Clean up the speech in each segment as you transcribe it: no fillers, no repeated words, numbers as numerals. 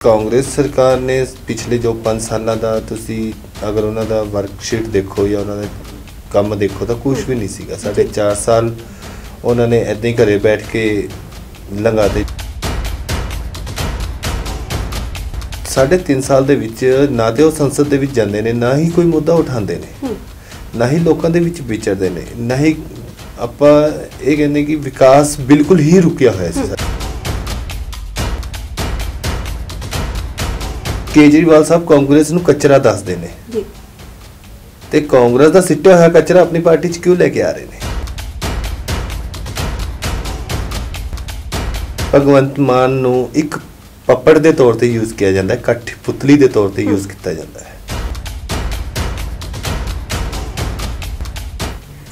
कांग्रेस सरकार ने पिछले जो 5 सालों का तुसी अगर उन्होंने वर्कशीट देखो या उन्होंने काम देखो तो कुछ भी नहीं सीगा। साढ़े 4 साल उन्होंने ऐसे ही घरे बैठ के लंघाते। 3.5 साल दे विच ना तो संसद दे विच जांदे ने, ना ही कोई मुद्दा उठाते हैं, ना ही लोगों दे विच विचरदे ने, ना ही आपां ये कहने कि विकास बिल्कुल ही रुकिया होया सी। केजरीवाल साहब कांग्रेस नूं कचरा दसदे ने ते कांग्रेस दा सिੱਟਿਆ होया कचरा अपनी पार्टी च क्यों लेके आ रहे हैं। भगवंत मान नूं एक पपड़ दे तौर ते यूज़ किया जाता है, कठपुतली दे तौर ते यूज़ किया जाता है।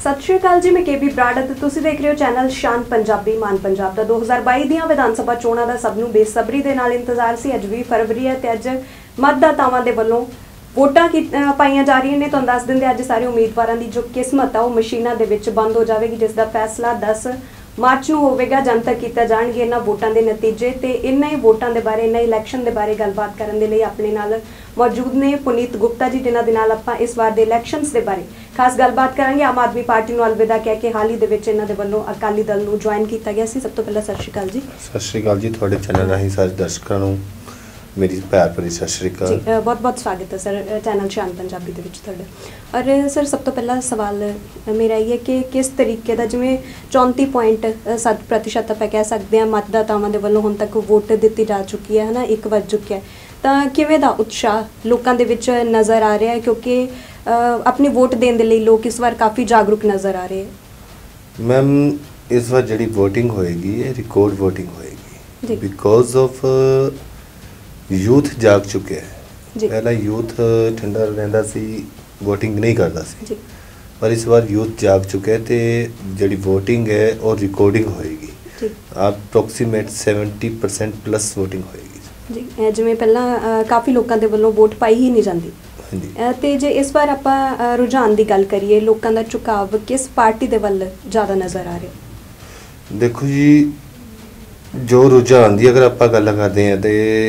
सत श्री अकाल जी, मैं केबी बराड़ ते तुसीं देख रहे हो चैनल शान पंजाबी मान पंजाब दा। 2022 ਦੀਆਂ विधान सभा चोणां दा सब नूं बेसबरी दे नाल इंतजार सी। अज 20 फरवरी है ते अज मतदातावां दे वल्लों वोटां पाईयां जा रही ने। तुहानूं दस दिंदे अज सारे उम्मीदवारां दी जो किस्मत आ वो मशीनां दे विच बंद हो जाएगी, जिसका फैसला 10 मार्च नूं होवेगा। जनतक कीते जाणगे इन्हां वोटां दे नतीजे ते इन्हां ही वोटां दे बारे, इन्हां इलैक्शन दे बारे गलबात करन दे लई अपने नाल मौजूद ने पुनीत गुप्ता जी, जिन्हां दे नाल आपां इस बार दे इलैक्शनस दे बारे खास गलबात करांगे। आम आदमी पार्टी नूं अलविदा कह के हाल ही दे विच इन्हां दे वल्लों अकाली दल नूं ज्वाइन कीता गया सी। सब तो पहला सत श्री अकाल जी। सत श्री अकाल जी, तुहाडे चैनल राਹੀਂ सारे दर्शकों नूं मेरी प्यार भरी सत श्री अकाल। बहुत बहुत स्वागत है सर चैनल शान पंजाबी दे विच तुहाडा। और सर सब तो पहला सवाल मेरा ये कि किस तरीके का जिवें 34.7% आप कह सकते हैं मतदातावां दे वल्लों हुण तक वोट दित्ती जा चुकी है ना, 1 वज चुकिया है, तो किवें दा उत्साह लोकां दे विच नज़र आ रहा है, क्योंकि अपनी वोट देने दे लई लोग इस बार काफ़ी जागरूक नज़र आ रहे हैं। मैम इस बार जी वोटिंग होएगी ये रिकॉर्ड वोटिंग होएगी बिकॉज ऑफ यूथ जाग चुके हैं। पहला यूथ ठंडा रहिंदा सी, वोटिंग नहीं करता सी, पर इस बार यूथ जाग चुके हैं तो जी वोटिंग है और रिकॉर्डिंग होएगी। अप्रोक्सीमेट 70% प्लस वोटिंग होएगी जी। जिवें पहला काफ़ी लोगों के वल्लों वोट पाई ही नहीं जाती ते जे इस बार आपां रुझान की गल करिए, लोगों का झुकाव किस पार्टी दे वल ज़्यादा नज़र आ रहा? देखो जी, जो रुझान की अगर आप गल करते हैं तो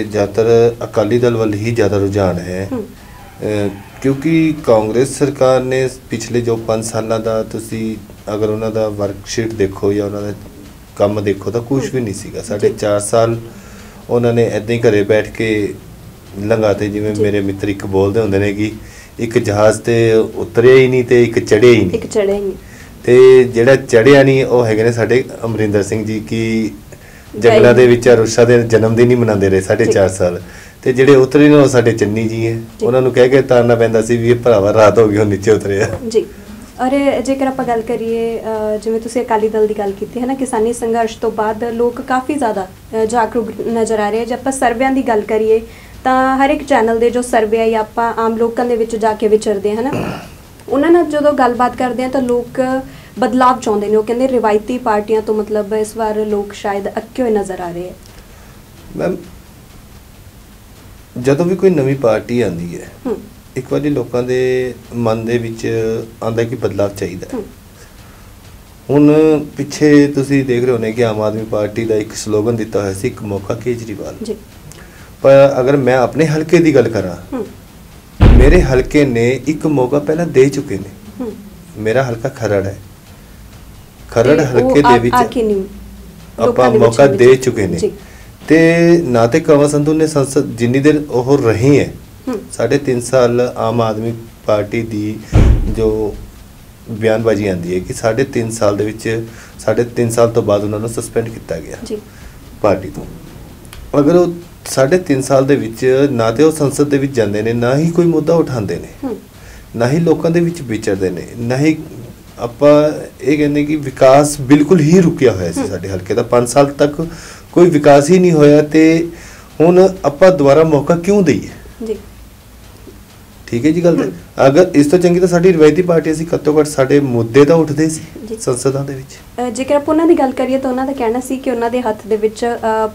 ज़्यादातर अकाली दल वाल ही ज़्यादा रुझान है, क्योंकि कांग्रेस सरकार ने पिछले जो 5 सालों का तुसी अगर उन्होंने वर्कशीट देखो या उन्होंने काम देखो तो कुछ भी नहीं सीगा। 4.5 साल उन्होंने ऐसे ही घरे बैठ के लंघाते। जिवें मेरे मित्र एक बोलते होंगे ने कि एक जहाज़ ते उतरिया ही नहीं तो एक चढ़िया ही नहीं, तो जिहड़ा चढ़िया नहीं वो है ने साडे अमरिंदर सिंह जी की जंगलों के विच रुषा के जन्मदिन ही मनाते रहे 4.5 साल, तो जिहड़े उतरे ने वो साडे चन्नी जी है, उन्होंने कह के तारना पैंदा सी भी भरावा रात हो गई हुण नीचे उतरे जी। और जेकर आप गल करिए जिवें तुसीं अकाली दल की गल कीती है ना, किसानी संघर्ष तो बाद लोग काफ़ी ज़्यादा जागरूक नज़र आ रहे हैं। जब आप सर्वियां की गल करिए तो हर एक चैनल के जो सर्वे है या आप आम लोगों के विच जाके विचरते हैं ना, उन्होंने जो गलबात करते हैं तो लोग बदलाव चाहते हैं। वो कहते रिवायती पार्टियां तो मतलब इस बार लोग शायद अक्के हुए नज़र आ रहे हैं। मैम जदों भी कोई नवी पार्टी आती है एक बार लोगों के मन के विच आंदा कि बदलाव चाहिए। हुण पिछे तुसीं देख रहे होने कि आम आदमी पार्टी का एक स्लोगन दिता हुआ सी, एक मौका केजरीवाल जी। पर अगर मैं अपने हल्के की गल करा, मेरे हल्के ने एक मौका पहला दे चुके ने। मेरा हल्का खरड़ है, खरड़ हल्के दे विच आपां मौका दे चुके ने ते ना ते कंवर संधू ने संसद जिन्नी देर ओह रहे हैं 3.5 साल आम आदमी पार्टी दी जो बयानबाजी आती है कि 3.5 साल दे विच 3.5 साल तो बाद उन्होंने सस्पेंड किया गया पार्टी तो। अगर वो 3.5 साल दे विच ना तो वो संसद दे विच जांदे ने, ना ही कोई मुद्दा उठाते हैं, ना ही लोगों के विच विचरदे ने, ना ही आपां ये कहने कि विकास बिल्कुल ही रुकिया होया सी साडे हल्के दा। 5 साल तक कोई विकास ही नहीं होया ते हुण आपां दोबारा मौका क्यों दईए जी। ठीक है जी गल। अगर इस तो चंगी तो साडी रिवायती पार्टी असीं घੱਟੋ घੱਟ साडे मुद्दे तां उठदे सी संसदां दे विच। जेकर आप उन्हां दी गल करिए तो उन्हां दा कहना सी कि उन्हां दे हत्थ दे विच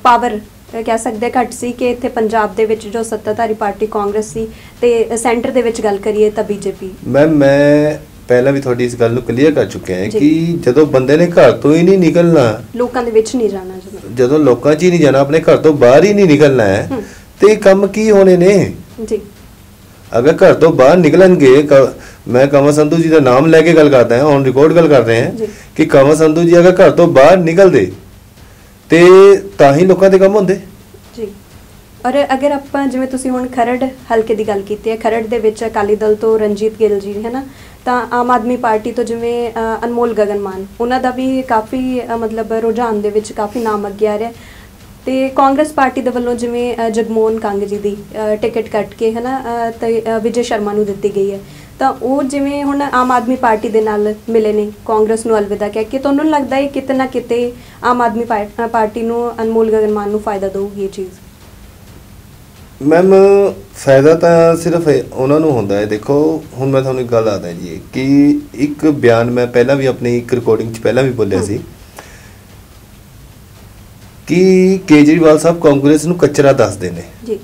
पावर कह सकते घट सी कि इत्थे पंजाब दे विच जो सत्ताधारी पार्टी कांग्रेस सी ते सेंटर दे विच गल करिए तां बीजेपी। मैं पहला भी थोड़ी इस गल नूं क्लीयर कर चुके हैं कि जदों बंदे ने घर तो ही नहीं निकलना, लोकां दे विच नहीं जाना, जदों लोकां च ही नहीं जाना, अपने घर तो बाहर ही नहीं निकलना है, ਤੇ ਕੰਮ ਕੀ ਹੋਣੇ ਨੇ ਜੀ। ਅਗਰ ਘਰ ਤੋਂ ਬਾਹਰ ਨਿਕਲਣਗੇ ਮੈਂ ਕੰਵਰ ਸੰਧੂ ਜੀ ਦਾ ਨਾਮ ਲੈ ਕੇ ਗੱਲ ਕਰਦਾ ਹਾਂ, ਔਨ ਰਿਕਾਰਡ ਗੱਲ ਕਰ ਰਹੇ ਹਾਂ ਕਿ ਕੰਵਰ ਸੰਧੂ ਜੀ ਅਗਰ ਘਰ ਤੋਂ ਬਾਹਰ ਨਿਕਲਦੇ ਤੇ ਤਾਂ ਹੀ ਲੋਕਾਂ ਦੇ ਕੰਮ ਹੁੰਦੇ ਜੀ। ਔਰ ਅਗਰ ਆਪਾਂ ਜਿਵੇਂ ਤੁਸੀਂ ਹੁਣ ਖਰੜ ਹਲਕੇ ਦੀ ਗੱਲ ਕੀਤੀ ਹੈ, ਖਰੜ ਦੇ ਵਿੱਚ ਅਕਾਲੀ ਦਲ ਤੋਂ ਰਣਜੀਤ ਗਿੱਲ ਜੀ ਹੈ ਨਾ, ਤਾਂ ਆਮ ਆਦਮੀ ਪਾਰਟੀ ਤੋਂ ਜਿਵੇਂ ਅਨਮੋਲ ਗਗਨ ਮਾਨ, ਉਹਨਾਂ ਦਾ ਵੀ ਕਾਫੀ ਮਤਲਬ ਰੁਝਾਨ ਦੇ ਵਿੱਚ ਕਾਫੀ ਨਾਮ ਅੱਗੇ ਆ ਰਿਹਾ, ਤੇ ਕਾਂਗਰਸ ਪਾਰਟੀ ਦੇ ਵੱਲੋਂ ਜਿਵੇਂ ਜਗਮੋਹਨ ਕੰਗ ਜੀ ਦੀ ਟਿਕਟ ਕੱਟ ਕੇ ਹੈ ਨਾ ਤੇ ਵਿਜੇ ਸ਼ਰਮਾ ਨੂੰ ਦਿੱਤੀ ਗਈ ਹੈ, ਤਾਂ ਉਹ ਜਿਵੇਂ ਹੁਣ ਆਮ ਆਦਮੀ ਪਾਰਟੀ ਦੇ ਨਾਲ ਮਿਲੇ ਨੇ, ਕਾਂਗਰਸ ਨੂੰ ਅਲਵਿਦਾ ਕਹਿ ਕੇ, ਤੁਹਾਨੂੰ ਲੱਗਦਾ ਹੈ ਕਿਤੇ ਨਾ ਕਿਤੇ ਆਮ ਆਦਮੀ ਪਾਰਟੀ ਨੂੰ ਅਨਮੋਲ ਗਗਨ ਮਾਨ ਨੂੰ ਫਾਇਦਾ ਦਊਗੀ ਇਹ ਚੀਜ਼? ਮੈਮ ਫਾਇਦਾ ਤਾਂ ਸਿਰਫ ਉਹਨਾਂ ਨੂੰ ਹੁੰਦਾ ਹੈ। ਦੇਖੋ ਹੁਣ ਮੈਂ ਤੁਹਾਨੂੰ ਇੱਕ ਗੱਲ ਆਦਾ ਜੀ ਕਿ ਇੱਕ ਬਿਆਨ ਮੈਂ ਪਹਿਲਾਂ ਵੀ ਆਪਣੀ ਇੱਕ ਰਿਕਾਰਡਿੰਗ 'ਚ ਪਹਿਲਾਂ ਵੀ ਬੋਲਿਆ ਸੀ ਕਿ ਕੇਜਰੀਵਾਲ ਸਾਹਿਬ ਕਾਂਗਰਸ ਨੂੰ ਕਚਰਾ ਦੱਸਦੇ ਨੇ ਜੀ,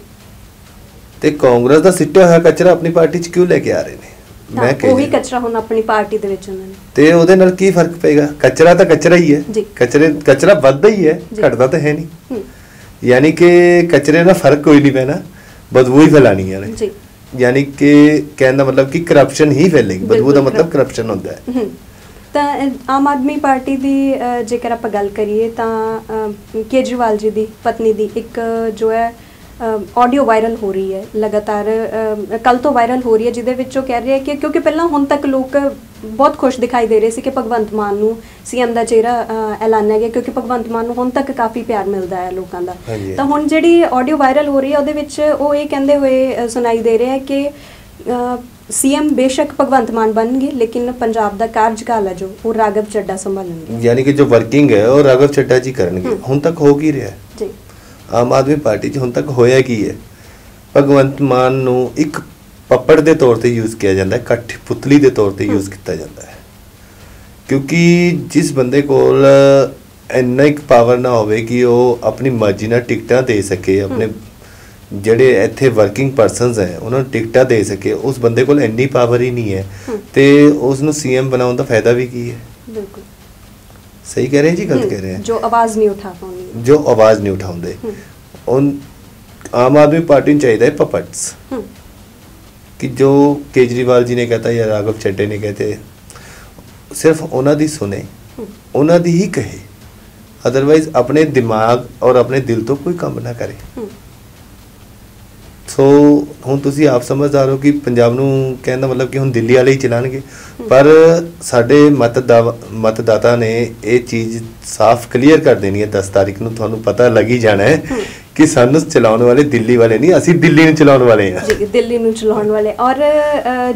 ਤੇ ਕਾਂਗਰਸ ਦਾ ਸਿੱਟਿਆ ਹੋਇਆ ਕਚਰਾ ਆਪਣੀ ਪਾਰਟੀ 'ਚ ਕਿਉਂ ਲੈ ਕੇ ਆ ਰਹੇ ਨੇ? ਮੈਂ ਉਹੀ ਕਚਰਾ ਹੁਣ ਆਪਣੀ ਪਾਰਟੀ ਦੇ ਵਿੱਚ ਉਹਨਾਂ ਨੇ, ਤੇ ਉਹਦੇ ਨਾਲ ਕੀ ਫਰਕ ਪਏਗਾ? ਕਚਰਾ ਤਾਂ ਕਚਰਾ ਹੀ ਹੈ, ਕਚਰਾ ਵੱਧਦਾ ਹੀ ਹੈ, ਘਟਦਾ ਤਾਂ ਹੈ ਨਹੀਂ। यानी कि कचरे ना फर्क कोई नहीं पैना, बदबू ही फैलानी है जी। यानी कि कहने का मतलब कि करप्शन ही फैलेगी, बदबू का मतलब करप्शन होता है। ਤਾਂ ਆਮ ਆਦਮੀ ਪਾਰਟੀ ਦੀ ਜੇਕਰ ਆਪਾਂ ਗੱਲ ਕਰੀਏ ਤਾਂ ਕੇਜਰੀਵਾਲ ਜੀ ਦੀ ਪਤਨੀ ਦੀ ਇੱਕ ਜੋ ਹੈ ਆਡੀਓ ਵਾਇਰਲ ਹੋ ਰਹੀ ਹੈ ਲਗਾਤਾਰ, ਕੱਲ ਤੋਂ ਵਾਇਰਲ ਹੋ ਰਹੀ ਹੈ, ਜਿਹਦੇ ਵਿੱਚ ਉਹ ਕਹਿ ਰਹੇ ਹੈ ਕਿ ਕਿਉਂਕਿ ਪਹਿਲਾਂ ਹੁਣ ਤੱਕ ਲੋਕ ਬਹੁਤ ਖੁਸ਼ ਦਿਖਾਈ ਦੇ ਰਹੇ ਸੀ ਕਿ ਭਗਵੰਤ ਮਾਨ ਨੂੰ ਸੀਐਮ ਦਾ ਚਿਹਰਾ ਐਲਾਨਿਆ ਗਿਆ, ਕਿਉਂਕਿ ਭਗਵੰਤ ਮਾਨ ਨੂੰ ਹੁਣ ਤੱਕ ਕਾਫੀ ਪਿਆਰ ਮਿਲਦਾ ਹੈ ਲੋਕਾਂ ਦਾ। ਤਾਂ ਹੁਣ ਜਿਹੜੀ ਆਡੀਓ ਵਾਇਰਲ ਹੋ ਰਹੀ ਹੈ ਉਹਦੇ ਵਿੱਚ ਉਹ ਇਹ ਕਹਿੰਦੇ ਹੋਏ ਸੁਣਾਈ ਦੇ ਰਿਹਾ ਹੈ ਕਿ सीएम बेशक भगवंत मान बनेंगे लेकिन पंजाब का कार्यकाल है जो वो राघव चड्डा संभालेंगे, यानी कि जो वर्किंग है वो राघव चड्डा जी करेंगे। हुण तक हो की रहा है जी, आम आदमी पार्टी च हुण तक होया की है, भगवंत मान नूं एक पप्पड़ के तौर पर यूज़ किया जाता है, कठपुतली के तौर पर यूज़ किया जाता है, क्योंकि जिस बंदे कोल इन्ना एक पावर ना होवे कि वो अपनी मर्जी नाल टिकटां दे सके, अपने ਜਿਹੜੇ ਇੱਥੇ ਵਰਕਿੰਗ ਪਰਸਨਸ ਹੈ ਉਹਨਾਂ ਨੂੰ ਟਿਕਟਾਂ ਦੇ ਸਕੇ, ਉਸ ਬੰਦੇ ਕੋਲ ਇੰਨੀ ਪਾਵਰ ਹੀ ਨਹੀਂ ਹੈ ਤੇ ਉਸ ਨੂੰ ਸੀਐਮ ਬਣਾਉਣ ਦਾ ਫਾਇਦਾ ਵੀ ਕੀ ਹੈ? ਬਿਲਕੁਲ ਸਹੀ ਕਹਿ ਰਹੇ ਜੀ, ਗਲਤ ਕਹਿ ਰਹੇ ਹੈ? ਜੋ ਆਵਾਜ਼ ਨਹੀਂ ਉਠਾ ਪਾਉਂਦੇ, ਜੋ ਆਵਾਜ਼ ਨਹੀਂ ਉਠਾਉਂਦੇ, ਉਹ ਆਮ ਆਦਮੀ ਪਾਰਟੀ ਨੂੰ ਚਾਹੀਦਾ ਹੈ ਪਪਟਸ ਕਿ ਜੋ ਕੇਜਰੀਵਾਲ ਜੀ ਨੇ ਕਹਤਾ ਜਾਂ ਰਾਘਵ ਚੱਡੇ ਨੇ ਕਹਤੇ ਸਿਰਫ ਉਹਨਾਂ ਦੀ ਸੁਣੇ, ਉਹਨਾਂ ਦੀ ਹੀ ਕਹੇ, ਅਦਰਵਾਈਜ਼ ਆਪਣੇ ਦਿਮਾਗ ਔਰ ਆਪਣੇ ਦਿਲ ਤੋਂ ਕੋਈ ਕੰਮ ਨਾ ਕਰੇ। ਸੋ ਹੁਣ ਤੁਸੀਂ ਆਪ ਸਮਝਦਾਰ ਹੋ ਕਿ ਪੰਜਾਬ ਨੂੰ ਕਹਿਣ ਦਾ ਮਤਲਬ ਕਿ ਹੁਣ ਦਿੱਲੀ ਵਾਲੇ ਹੀ ਚਲਾਣਗੇ, ਪਰ ਸਾਡੇ ਮਤਦਾਤਾ ਨੇ ਇਹ ਚੀਜ਼ ਸਾਫ਼ ਕਲੀਅਰ ਕਰ ਦੇਣੀ ਹੈ 10 ਤਾਰੀਖ ਨੂੰ, ਤੁਹਾਨੂੰ ਪਤਾ ਲੱਗ ਹੀ ਜਾਣਾ ਹੈ ਕਿ ਸਾਨੂੰ ਚਲਾਉਣ ਵਾਲੇ ਦਿੱਲੀ ਵਾਲੇ ਨਹੀਂ, ਅਸੀਂ ਦਿੱਲੀ ਨੂੰ ਚਲਾਉਣ ਵਾਲੇ ਹਾਂ ਜੀ, ਦਿੱਲੀ ਨੂੰ ਚਲਾਉਣ ਵਾਲੇ। ਔਰ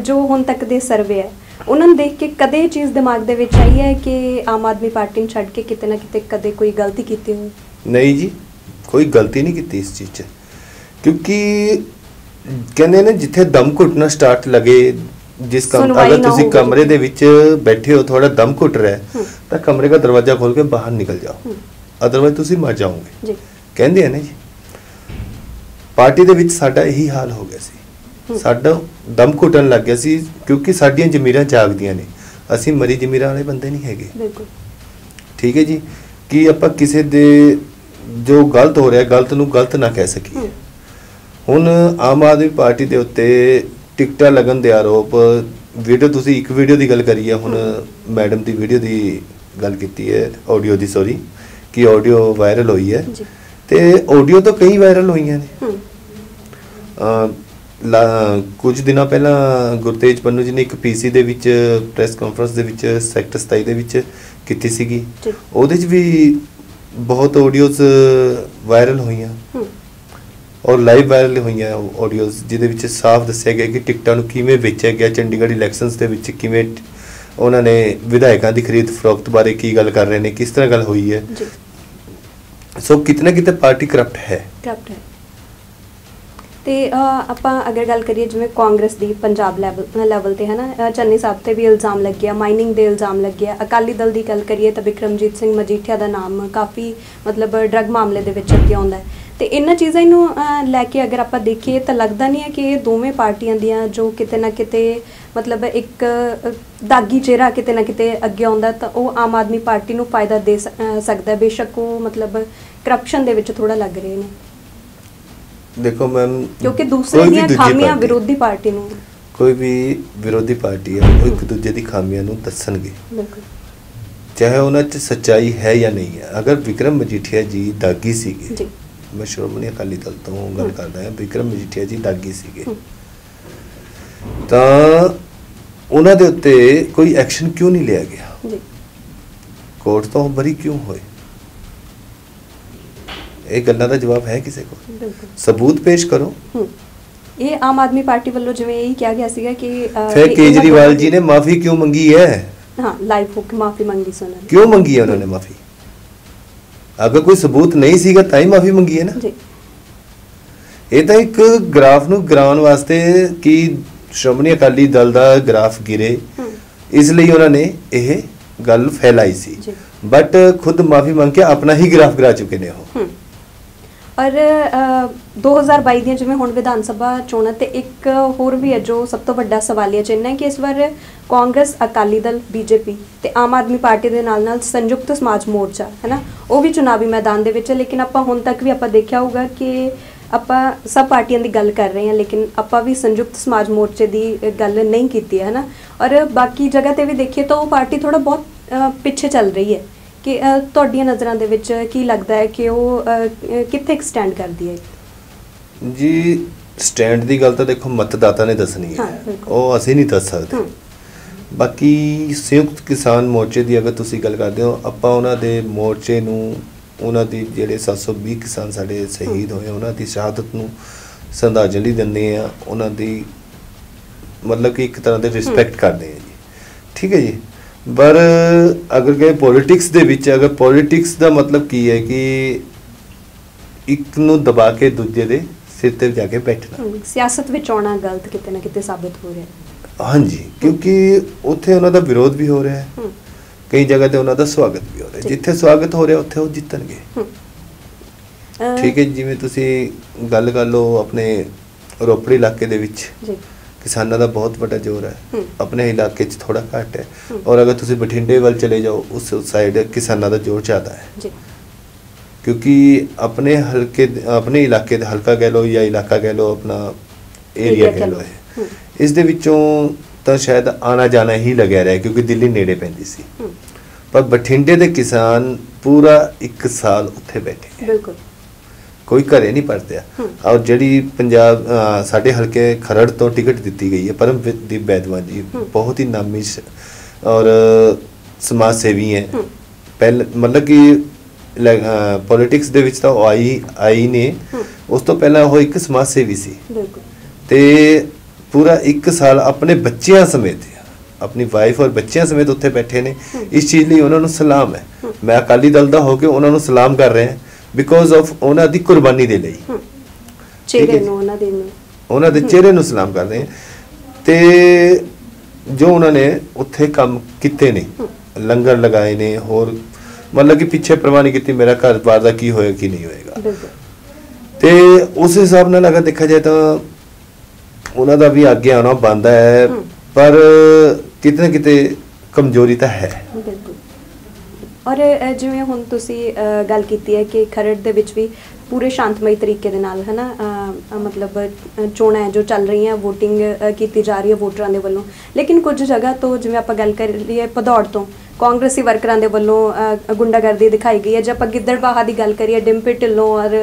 ਜੋ ਹੁਣ ਤੱਕ ਦੇ ਸਰਵੇ ਹੈ ਉਹਨਾਂ ਨੂੰ ਦੇਖ ਕੇ ਕਦੇ ਇਹ ਚੀਜ਼ ਦਿਮਾਗ ਦੇ ਵਿੱਚ ਆਈ ਹੈ ਕਿ ਆਮ ਆਦਮੀ ਪਾਰਟੀ ਨੂੰ ਛੱਡ ਕੇ ਕਿਤੇ ਨਾ ਕਿਤੇ ਕਦੇ ਕੋਈ ਗਲਤੀ ਕੀਤੀ ਹੋਵੇ? ਨਹੀਂ ਜੀ, ਕੋਈ ਗਲਤੀ ਨਹੀਂ ਕੀਤੀ ਇਸ ਚੀਜ਼ 'ਚ, क्योंकि कहने ने जिथे दम घुटना स्टार्ट लगे, जिस अगर तुसी कमरे दे विच बैठे हो थोड़ा दम घुट रहा है तो कमरे का दरवाजा खोल के बाहर निकल जाओ, अदरवाइज तुसी मर जाओगे। कहंदे हैं ना जी, पार्टी दे विच साडा यही हाल हो गया सी, साडा दम घुटन लग गया सी क्योंकि साडियां जमीरां जागदियां ने, असी मरी जमीरां वाले बंदे नहीं हैगे। ठीक है जी, कि आपां किसी दे जो गलत हो रहा है गलत नूं गलत ना कह सकीए। ਹੁਣ ਆਮ ਆਦਮੀ ਪਾਰਟੀ ਦੇ ਉੱਤੇ ਟਿਕਟਾਂ ਲੱਗਣ ਦੇ ਆਰੋਪ, ਵੀਡੀਓ ਤੁਸੀਂ ਇੱਕ ਵੀਡੀਓ ਦੀ ਗੱਲ ਕਰੀ ਹੈ, ਹੁਣ ਮੈਡਮ ਦੀ ਵੀਡੀਓ ਦੀ ਗੱਲ ਕੀਤੀ ਹੈ, ਆਡੀਓ ਦੀ, ਸੌਰੀ, ਕਿ ਆਡੀਓ ਵਾਇਰਲ ਹੋਈ ਹੈ ਤੇ ਆਡੀਓ ਤਾਂ ਕਈ ਵਾਇਰਲ ਹੋਈਆਂ ਨੇ। ਕੁਝ ਦਿਨਾਂ ਪਹਿਲਾਂ ਗੁਰਤੇਜ ਪੰਨੂ ਜੀ ਨੇ ਇੱਕ ਪੀਸੀ ਦੇ ਵਿੱਚ ਪ੍ਰੈਸ ਕਾਨਫਰੰਸ ਦੇ ਵਿੱਚ ਸੈਕਟਰ 27 ਦੇ ਵਿੱਚ ਕੀਤੀ ਸੀਗੀ, ਉਹਦੇ 'ਚ ਵੀ ਬਹੁਤ ਆਡੀਓਜ਼ ਵਾਇਰਲ ਹੋਈਆਂ और लाइव वायरल हुई ऑडियोज़ जिहदे विच साफ दस्सिया गया कि टिकटां नूं किवें बेचिया गया, चंडीगढ़ इलैक्शनस दे विच किवें उन्होंने विधायकों की खरीद फरोख्त बारे की गल कर रहे हैं, किस तरह गल हुई है। सो कितना कितने पार्टी करप्ट है। ਤੇ ਆਪਾਂ ਅਗਰ ਗੱਲ ਕਰੀਏ ਜਿਵੇਂ ਕਾਂਗਰਸ ਦੀ ਪੰਜਾਬ ਲੈਵਲ ਤੇ ਹੈ ਨਾ, ਚੰਨੀ ਸਾਹਿਬ ਤੇ ਵੀ ਇਲਜ਼ਾਮ ਲੱਗਿਆ, ਮਾਈਨਿੰਗ ਦੇ ਇਲਜ਼ਾਮ ਲੱਗਿਆ। ਅਕਾਲੀ ਦਲ ਦੀ ਗੱਲ ਕਰੀਏ ਤਾਂ ਬਿਕਰਮਜੀਤ ਸਿੰਘ ਮਜੀਠੀਆ ਦਾ ਨਾਮ ਕਾਫੀ ਮਤਲਬ ਡਰੱਗ ਮਾਮਲੇ ਦੇ ਵਿੱਚ ਅੱਗੇ ਆਉਂਦਾ ਹੈ, ਤੇ ਇਹਨਾਂ ਚੀਜ਼ਾਂ ਨੂੰ ਲੈ ਕੇ ਅਗਰ ਆਪਾਂ ਦੇਖੀਏ ਤਾਂ ਲੱਗਦਾ ਨਹੀਂ ਹੈ ਕਿ ਇਹ ਦੋਵੇਂ ਪਾਰਟੀਆਂ ਦੀਆਂ ਜੋ ਕਿਤੇ ਨਾ ਕਿਤੇ ਮਤਲਬ ਇੱਕ ਦਾਗੀ ਚਿਹਰਾ ਕਿਤੇ ਨਾ ਕਿਤੇ ਅੱਗੇ ਆਉਂਦਾ ਤਾਂ ਉਹ ਆਮ ਆਦਮੀ ਪਾਰਟੀ ਨੂੰ ਫਾਇਦਾ ਦੇ ਸਕਦਾ ਹੈ। ਬੇਸ਼ੱਕ ਉਹ ਮਤਲਬ ਕਰਪਸ਼ਨ ਦੇ ਵਿੱਚ ਥੋੜਾ ਲੱਗ ਰਹੇ ਨੇ। देखो मैम, क्योंकि दूसरे कोई भी ਦੀਆਂ ਦੂਜੀ ਖਾਮੀਆਂ ਪਾਰਟੀ- ਵਿਰੋਧੀ ਪਾਰਟੀ ਨੂੰ ਕੋਈ ਵੀ ਵਿਰੋਧੀ ਪਾਰਟੀ ਹੈ ਉਹ ਇੱਕ ਦੂਜੇ ਦੀ ਖਾਮੀਆਂ ਨੂੰ ਦੱਸਣਗੇ, ਬਿਲਕੁਲ ਚਾਹੇ ਉਹਨਾਂ 'ਚ ਸੱਚਾਈ ਹੈ ਜਾਂ ਨਹੀਂ ਹੈ। ਅਗਰ ਵਿਕਰਮ ਮਜੀਠੀਆ ਜੀ ਦਾਗੀ ਸੀਗੇ, ਜੀ ਮੈਂ ਸ਼੍ਰੋਮਣੀ ਅਕਾਲੀ ਦਲ ਤੋਂ ਗੱਲ ਕਰਦਾ ਹਾਂ, ਵਿਕਰਮ ਮਜੀਠੀਆ ਜੀ ਦਾਗੀ ਸੀਗੇ, ਤਾਂ ਉਹਨਾਂ ਦੇ ਉੱਤੇ ਕੋਈ ਐਕਸ਼ਨ ਕਿਉਂ ਨਹੀਂ ਲਿਆ ਗਿਆ? ਜੀ ਕੋਰਟ ਤੋਂ ਬਰੀ ਕਿਉਂ ਹੋਏ? ਇਹ ਗੱਲਾਂ ਦਾ ਜਵਾਬ ਹੈ ਕਿਸੇ ਕੋਲ? ਬਿਲਕੁਲ ਸਬੂਤ ਪੇਸ਼ ਕਰੋ। ਇਹ ਆਮ ਆਦਮੀ ਪਾਰਟੀ ਵੱਲੋਂ ਜਿਵੇਂ ਇਹ ਕਿਹਾ ਗਿਆ ਸੀਗਾ ਕਿ ਫਿਰ ਕੇਜਰੀਵਾਲ ਜੀ ਨੇ ਮਾਫੀ ਕਿਉਂ ਮੰਗੀ ਹੈ? ਹਾਂ ਲਾਈਵ ਹੋ ਕੇ ਮਾਫੀ ਮੰਗੀ ਸੀ ਉਹਨਾਂ ਨੇ। ਕਿਉਂ ਮੰਗੀ ਹੈ ਉਹਨਾਂ ਨੇ ਮਾਫੀ? ਅਗਰ ਕੋਈ ਸਬੂਤ ਨਹੀਂ ਸੀਗਾ ਤਾਂ ਹੀ ਮਾਫੀ ਮੰਗੀ ਹੈ ਨਾ। ਜੀ ਇਹ ਤਾਂ ਇੱਕ ਗ੍ਰਾਫ ਨੂੰ ਗਿਰਾਉਣ ਵਾਸਤੇ ਕਿ ਸ਼੍ਰੋਮਣੀ ਅਕਾਲੀ ਦਲ ਦਾ ਗ੍ਰਾਫ ਗਿਰੇ, ਇਸ ਲਈ ਉਹਨਾਂ ਨੇ ਇਹ ਗੱਲ ਫੈਲਾਈ ਸੀ। ਜੀ ਬਟ ਖੁਦ ਮਾਫੀ ਮੰਗ ਕੇ ਆਪਣਾ ਹੀ ਗ੍ਰਾਫ ਗਿਰਾ ਚੁੱਕੇ ਨੇ ਉਹ। ਔਰ 2022 ਦੀਆਂ ਜਿਵੇਂ ਹੁਣ ਵਿਧਾਨ ਸਭਾ ਚੋਣਾਂ ਤੇ ਇੱਕ ਹੋਰ ਵੀ ਹੈ ਜੋ ਸਭ ਤੋਂ ਵੱਡਾ ਸਵਾਲੀਆ ਚਿੰਨ੍ਹ ਹੈ ਕਿ ਇਸ ਵਾਰ ਕਾਂਗਰਸ, ਅਕਾਲੀ ਦਲ, ਬੀਜੇਪੀ ਤੇ ਆਮ ਆਦਮੀ ਪਾਰਟੀ ਦੇ ਨਾਲ ਸੰਯੁਕਤ ਸਮਾਜ ਮੋਰਚਾ ਹੈ ਨਾ, ਉਹ ਵੀ ਚੁਣਾਵੀ ਮੈਦਾਨ ਦੇ ਵਿੱਚ ਹੈ। ਲੇਕਿਨ ਆਪਾਂ ਹੁਣ ਤੱਕ ਵੀ ਆਪਾਂ ਦੇਖਿਆ ਹੋਊਗਾ ਕਿ ਆਪਾਂ ਸਭ ਪਾਰਟੀਆਂ ਦੀ ਗੱਲ ਕਰ ਰਹੇ ਹਾਂ, ਲੇਕਿਨ ਆਪਾਂ ਵੀ ਸੰਯੁਕਤ ਸਮਾਜ ਮੋਰਚੇ ਦੀ ਗੱਲ ਨਹੀਂ ਕੀਤੀ ਹੈ ਨਾ। ਔਰ ਬਾਕੀ ਜਗ੍ਹਾ ਤੇ ਵੀ ਦੇਖੀਏ ਤਾਂ ਉਹ ਪਾਰਟੀ ਥੋੜਾ ਬਹੁਤ ਪਿੱਛੇ ਚੱਲ ਰਹੀ ਹੈ। ਕਿ ਤੁਹਾਡੀਆਂ ਨਜ਼ਰਾਂ ਦੇ ਵਿੱਚ ਕੀ ਲੱਗਦਾ ਹੈ ਕਿ ਉਹ ਕਿੱਥੇ ਸਟੈਂਡ ਕਰਦੀ ਹੈ? ਜੀ ਸਟੈਂਡ ਦੀ ਗੱਲ ਤਾਂ ਦੇਖੋ ਮਤਦਾਤਾ ਨੇ ਦੱਸਣੀ ਹੈ, ਉਹ ਅਸੀਂ ਨਹੀਂ ਦੱਸ ਸਕਦੇ। ਬਾਕੀ ਸੰਯੁਕਤ ਕਿਸਾਨ ਮੋਰਚੇ ਦੀ ਅਗਰ ਤੁਸੀਂ ਗੱਲ ਕਰਦੇ ਹੋ, ਆਪਾਂ ਉਹਨਾਂ ਦੇ ਮੋਰਚੇ ਨੂੰ, ਉਹਨਾਂ ਦੀ ਜਿਹੜੇ 720 ਕਿਸਾਨ ਸਾਡੇ ਸ਼ਹੀਦ ਹੋਏ ਉਹਨਾਂ ਦੀ ਸ਼ਹਾਦਤ ਨੂੰ ਸ਼ਰਧਾਂਜਲੀ ਦਿੰਦੇ ਆ, ਉਹਨਾਂ ਦੀ ਮਤਲਬ ਕਿ ਇੱਕ ਤਰ੍ਹਾਂ ਦੇ ਰਿਸਪੈਕਟ ਕਰਦੇ ਆ ਜੀ, ਠੀਕ ਹੈ ਜੀ। ਪਰ ਅਗਰ ਗਏ ਪੋਲਿਟਿਕਸ ਦੇ ਵਿੱਚ, ਅਗਰ ਪੋਲਿਟਿਕਸ ਦਾ ਮਤਲਬ ਕੀ ਹੈ ਕਿ ਇੱਕ ਨੂੰ ਦਬਾ ਕੇ ਦੂਜੇ ਦੇ ਸਿਰ ਤੇ ਜਾ ਕੇ ਬੈਠਣਾ, ਸਿਆਸਤ ਵਿੱਚ ਆਉਣਾ ਗਲਤ ਕਿਤੇ ਨਾ ਕਿਤੇ ਸਾਬਿਤ ਹੋ ਰਿਹਾ ਹੈ। ਹਾਂਜੀ, ਕਿਉਂਕਿ ਉੱਥੇ ਉਹਨਾਂ ਦਾ ਵਿਰੋਧ ਵੀ ਹੋ ਰਿਹਾ ਹੈ, ਕਈ ਜਗ੍ਹਾ ਤੇ ਉਹਨਾਂ ਦਾ ਸਵਾਗਤ ਵੀ ਹੋ ਰਿਹਾ। ਜਿੱਥੇ ਸਵਾਗਤ ਹੋ ਰਿਹਾ ਉੱਥੇ ਉਹ ਜਿੱਤਣਗੇ, ਠੀਕ ਹੈ। ਜਿਵੇਂ ਤੁਸੀਂ ਗੱਲ ਕਰ ਲਓ ਆਪਣੇ ਰੋਪੜ ਇਲਾਕੇ ਦੇ ਵਿੱਚ ਕਿਸਾਨਾਂ ਦਾ ਬਹੁਤ ਵੱਡਾ ਜ਼ੋਰ ਹੈ, ਆਪਣੇ ਇਲਾਕੇ 'ਚ ਥੋੜਾ ਘੱਟ ਹੈ। ਔਰ ਅਗਰ ਤੁਸੀਂ ਬਠਿੰਡੇ ਵੱਲ ਚਲੇ ਜਾਓ, ਉਸ ਸਾਈਡ ਕਿਸਾਨਾਂ ਦਾ ਜ਼ੋਰ ਜ਼ਿਆਦਾ ਹੈ, ਕਿਉਂਕਿ ਆਪਣੇ ਹਲਕੇ, ਆਪਣੇ ਇਲਾਕੇ ਦਾ ਹਲਕਾ ਕਹਿ ਲਓ ਜਾਂ ਇਲਾਕਾ ਕਹਿ ਲਓ, ਆਪਣਾ ਏਰੀਆ ਕਹਿ ਲਓ, ਇਸ ਦੇ ਵਿੱਚੋਂ ਤਾਂ ਸ਼ਾਇਦ ਆਣਾ ਜਾਣਾ ਹੀ ਲੱਗਿਆ ਰਿਹਾ ਕਿਉਂਕਿ ਦਿੱਲੀ ਨੇੜੇ ਪੈਂਦੀ ਸੀ। ਪਰ ਬਠਿੰਡੇ ਦੇ ਕਿਸਾਨ ਪੂਰਾ 1 ਸਾਲ ਉੱਥੇ ਬੈਠੇ, ਬਿਲਕੁਲ ਕੋਈ ਘਰੇ ਨਹੀਂ ਪਰਤਿਆ। ਔਰ ਜਿਹੜੀ ਪੰਜਾਬ ਸਾਡੇ ਹਲਕੇ ਖਰੜ ਤੋਂ ਟਿਕਟ ਦਿੱਤੀ ਗਈ ਹੈ, ਪਰਮਦੀਪ ਬੈਦਵਾਨ ਜੀ ਬਹੁਤ ਹੀ ਨਾਮੀ ਔਰ ਸਮਾਜ ਸੇਵੀ ਹੈ। ਪਹਿਲੇ ਮਤਲਬ ਕਿ ਪੋਲਿਟਿਕਸ ਦੇ ਵਿੱਚ ਤਾਂ ਉਹ ਆਈ ਨੇ, ਉਸ ਤੋਂ ਪਹਿਲਾਂ ਉਹ ਇੱਕ ਸਮਾਜ ਸੇਵੀ ਸੀ ਤੇ ਪੂਰਾ 1 ਸਾਲ ਆਪਣੇ ਬੱਚਿਆਂ ਸਮੇਤ, ਆਪਣੀ ਵਾਈਫ ਔਰ ਬੱਚਿਆਂ ਸਮੇਤ ਉੱਥੇ ਬੈਠੇ ਨੇ। ਇਸ ਚੀਜ਼ ਲਈ ਉਹਨਾਂ ਨੂੰ ਸਲਾਮ ਹੈ। ਮੈਂ ਅਕਾਲੀ ਦਲ ਦਾ ਹੋ ਕੇ ਉਹਨਾਂ ਨੂੰ ਸਲਾਮ ਕਰ ਰਿਹਾ ਬਿਕੋਜ਼ ਆਫ ਉਹਨਾਂ ਦੀ ਕੁਰਬਾਨੀ ਦੇ ਲਈ, ਚਿਹਰੇ ਨੂੰ, ਉਹਨਾਂ ਦੇ ਚਿਹਰੇ ਨੂੰ ਸਲਾਮ ਕਰਦੇ ਹਾਂ। ਤੇ ਜੋ ਉਹਨਾਂ ਨੇ ਉੱਥੇ ਕੰਮ ਕੀਤੇ ਨੇ, ਲੰਗਰ ਲਗਾਏ ਨੇ, ਹੋਰ ਮਤਲਬ ਕਿ ਪਿੱਛੇ ਪਰਵਾਹ ਨਹੀਂ ਕੀਤੀ ਮੇਰਾ ਘਰ ਬਾਰ ਦਾ ਕੀ ਹੋਏਗਾ ਕੀ ਨਹੀਂ ਹੋਏਗਾ। ਤੇ ਉਸ ਹਿਸਾਬ ਨਾਲ ਅਗਰ ਦੇਖਿਆ ਜਾਏ ਤਾਂ ਉਹਨਾਂ ਦਾ ਵੀ ਅੱਗੇ ਆਉਣਾ ਬਣਦਾ ਹੈ, ਪਰ ਕਿਤੇ ਨਾ ਕਿਤੇ ਕਮਜ਼ੋਰੀ ਤਾਂ ਹੈ। ਔਰ ਜਿਵੇਂ ਹੁਣ ਤੁਸੀਂ ਗੱਲ ਕੀਤੀ ਹੈ ਕਿ ਖਰੜ ਦੇ ਵਿੱਚ ਵੀ ਪੂਰੇ ਸ਼ਾਂਤਮਈ ਤਰੀਕੇ ਦੇ ਨਾਲ ਹੈ ਨਾ, ਮਤਲਬ ਚੋਣਾਂ ਜੋ ਚੱਲ ਰਹੀਆਂ, ਵੋਟਿੰਗ ਕੀਤੀ ਜਾ ਰਹੀ ਹੈ ਵੋਟਰਾਂ ਦੇ ਵੱਲੋਂ। ਲੇਕਿਨ ਕੁਝ ਜਗ੍ਹਾ ਤੋਂ ਜਿਵੇਂ ਆਪਾਂ ਗੱਲ ਕਰ ਲਈਏ ਭਦੌੜ ਤੋਂ ਕਾਂਗਰਸੀ ਵਰਕਰਾਂ ਦੇ ਵੱਲੋਂ ਗੁੰਡਾਗਰਦੀ ਦਿਖਾਈ ਗਈ ਹੈ। ਜੇ ਆਪਾਂ ਗਿੱਦੜਬਾਹਾ ਦੀ ਗੱਲ ਕਰੀਏ, ਡਿੰਪੀ ਢਿੱਲੋਂ ਔਰ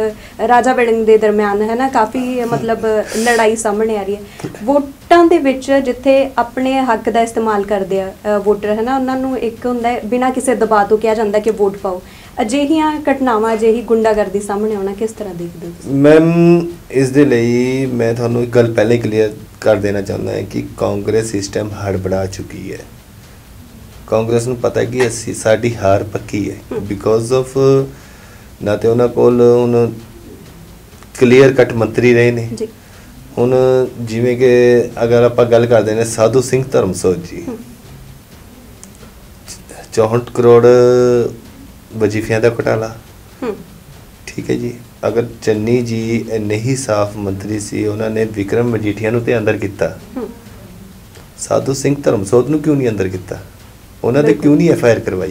ਰਾਜਾ ਵੜਿੰਗ ਦੇ ਦਰਮਿਆਨ ਹੈ ਨਾ ਕਾਫੀ ਮਤਲਬ ਲੜਾਈ ਸਾਹਮਣੇ ਆ ਰਹੀ ਹੈ। ਵੋਟਾਂ ਦੇ ਵਿੱਚ ਜਿੱਥੇ ਆਪਣੇ ਹੱਕ ਦਾ ਇਸਤੇਮਾਲ ਕਰਦੇ ਆ ਵੋਟਰ ਹੈ ਨਾ, ਉਹਨਾਂ ਨੂੰ ਇੱਕ ਹੁੰਦਾ ਹੈ ਬਿਨਾਂ ਕਿਸੇ ਦਬਾਅ ਤੋਂ ਕਿਹਾ ਜਾਂਦਾ ਕਿ ਵੋਟ ਪਾਓ। ਅਜਿਹੀਆਂ ਘਟਨਾਵਾਂ, ਅਜਿਹੀ ਗੁੰਡਾਗਰਦੀ ਸਾਹਮਣੇ ਆਉਣਾ ਕਿਸ ਤਰ੍ਹਾਂ ਦੇਖਦੇ ਹੋ? ਮੈਮ ਇਸ ਦੇ ਲਈ ਮੈਂ ਤੁਹਾਨੂੰ ਇੱਕ ਗੱਲ ਪਹਿਲਾਂ ਹੀ ਕਲੀਅਰ ਕਰ ਦੇਣਾ ਚਾਹੁੰਦਾ ਹਾਂ ਕਿ ਕਾਂਗਰਸ ਸਿਸਟਮ ਹੜਬੜਾ ਚੁੱਕੀ ਹੈ। ਕਾਂਗਰਸ ਨੂੰ ਪਤਾ ਕਿ ਅਸੀਂ ਸਾਡੀ ਹਾਰ ਪੱਕੀ ਹੈ ਬਿਕੋਜ਼ ਆਫ ਨਾ ਤੇ ਉਹਨਾਂ ਕੋਲ ਹੁਣ ਕਲੀਅਰ ਕੱਟ ਮੰਤਰੀ ਰਹੇ ਨੇ। ਹੁਣ ਜਿਵੇਂ ਕਿ ਅਗਰ ਆਪਾਂ ਗੱਲ ਕਰਦੇ ਨੇ ਸਾਧੂ ਸਿੰਘ ਧਰਮਸੋਤ ਜੀ, 64 ਕਰੋੜ ਵਜੀਫਿਆਂ ਦਾ ਘੁਟਾਲਾ, ਠੀਕ ਹੈ ਜੀ। ਅਗਰ ਚੰਨੀ ਜੀ ਨਹੀਂ ਸਾਫ਼ ਮੰਤਰੀ ਸੀ, ਉਹਨਾਂ ਨੇ ਵਿਕਰਮ ਮਜੀਠੀਆ ਨੂੰ ਤੇ ਅੰਦਰ ਕੀਤਾ, ਸਾਧੂ ਸਿੰਘ ਧਰਮਸੋਤ ਨੂੰ ਕਿਉਂ ਨਹੀਂ ਅੰਦਰ ਕੀਤਾ? ਉਹਨਾਂ ਦੇ ਕਿਉਂ ਨਹੀਂ FIR ਕਰਵਾਈ?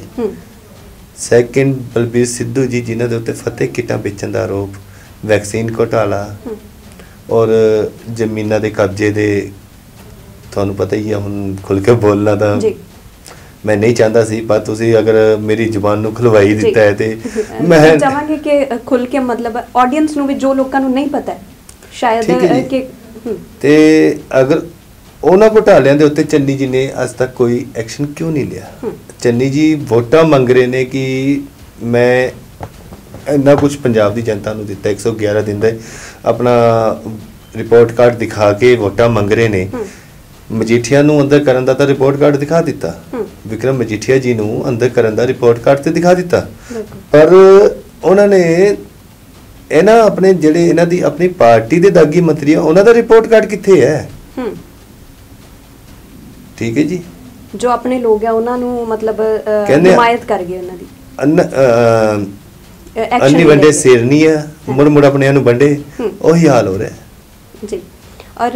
ਸੈਕਿੰਡ ਬਲਬੀਰ ਸਿੱਧੂ ਜੀ, ਜਿਨ੍ਹਾਂ ਦੇ ਉੱਤੇ ਫਤਿਹ ਕਿੱਟਾਂ ਵੇਚਣ ਦਾ ਆਰੋਪ, ਵੈਕਸੀਨ ਘੁਟਾਲਾ, ਔਰ ਜ਼ਮੀਨਾਂ ਦੇ ਕਬਜ਼ੇ ਦੇ ਤੁਹਾਨੂੰ ਪਤਾ ਹੀ ਹੈ, ਹੁਣ ਖੁੱਲ ਕੇ ਬੋਲਣਾ ਤਾਂ ਜੀ ਮੈਂ ਨਹੀਂ ਚਾਹੁੰਦਾ ਸੀ, ਪਰ ਤੁਸੀਂ ਅਗਰ ਮੇਰੀ ਜ਼ੁਬਾਨ ਨੂੰ ਖੁਲਵਾਈ ਦਿੱਤਾ ਹੈ ਤੇ ਮੈਂ ਚਾਹਾਂਗੀ ਕਿ ਖੁੱਲ ਕੇ ਮਤਲਬ ਆਡੀਅנס ਨੂੰ ਵੀ, ਜੋ ਲੋਕਾਂ ਨੂੰ ਨਹੀਂ ਪਤਾ ਸ਼ਾਇਦ ਕਿ ਤੇ ਅਗਰ ਉਹਨਾਂ ਘੁਟਾਲਿਆਂ ਦੇ ਉੱਤੇ ਚੰਨੀ ਜੀ ਨੇ ਅੱਜ ਤੱਕ ਕੋਈ ਐਕਸ਼ਨ ਕਿਉਂ ਨਹੀਂ ਲਿਆ? ਚੰਨੀ ਜੀ ਵੋਟਾਂ ਮੰਗ ਰਹੇ ਨੇ ਕਿ ਮੈਂ ਇੰਨਾ ਕੁਝ ਪੰਜਾਬ ਦੀ ਜਨਤਾ ਨੂੰ ਦਿੱਤਾ, 111 ਦਿਨ ਦੇ ਆਪਣਾ ਰਿਪੋਰਟ ਕਾਰਡ ਦਿਖਾ ਕੇ ਵੋਟਾਂ ਮੰਗ ਰਹੇ ਨੇ। ਮਜੀਠੀਆ ਨੂੰ ਅੰਦਰ ਕਰਨ ਦਾ ਤਾਂ ਰਿਪੋਰਟ ਕਾਰਡ ਦਿਖਾ ਦਿੱਤਾ, ਵਿਕਰਮ ਮਜੀਠੀਆ ਜੀ ਨੂੰ ਅੰਦਰ ਕਰਨ ਦਾ ਰਿਪੋਰਟ ਕਾਰਡ ਤੇ ਦਿਖਾ ਦਿੱਤਾ, ਪਰ ਉਹਨਾਂ ਨੇ ਇਹਨਾਂ ਆਪਣੇ ਜਿਹੜੇ ਇਹਨਾਂ ਦੀ ਆਪਣੀ ਪਾਰਟੀ ਦੇ ਦਾਗੀ ਮੰਤਰੀ ਆ ਉਹਨਾਂ ਦਾ ਰਿਪੋਰਟ ਕਾਰਡ ਕਿੱਥੇ ਹੈ? ਠੀਕ ਹੈ ਜੀ, ਜੋ ਆਪਣੇ ਲੋਕ ਆ ਉਹਨਾਂ ਨੂੰ ਮਤਲਬ ਹਮਾਇਤ ਕਰ ਗਏ ਉਹਨਾਂ ਦੀ ਅੰਨੀ ਵੰਡੇ ਸਿਰਨੀ ਆ, ਮੁੜ ਮੁੜ ਆਪਣਿਆਂ ਨੂੰ ਵੰਡੇ, ਉਹੀ ਹਾਲ ਹੋ ਰਿਹਾ ਜੀ। ਔਰ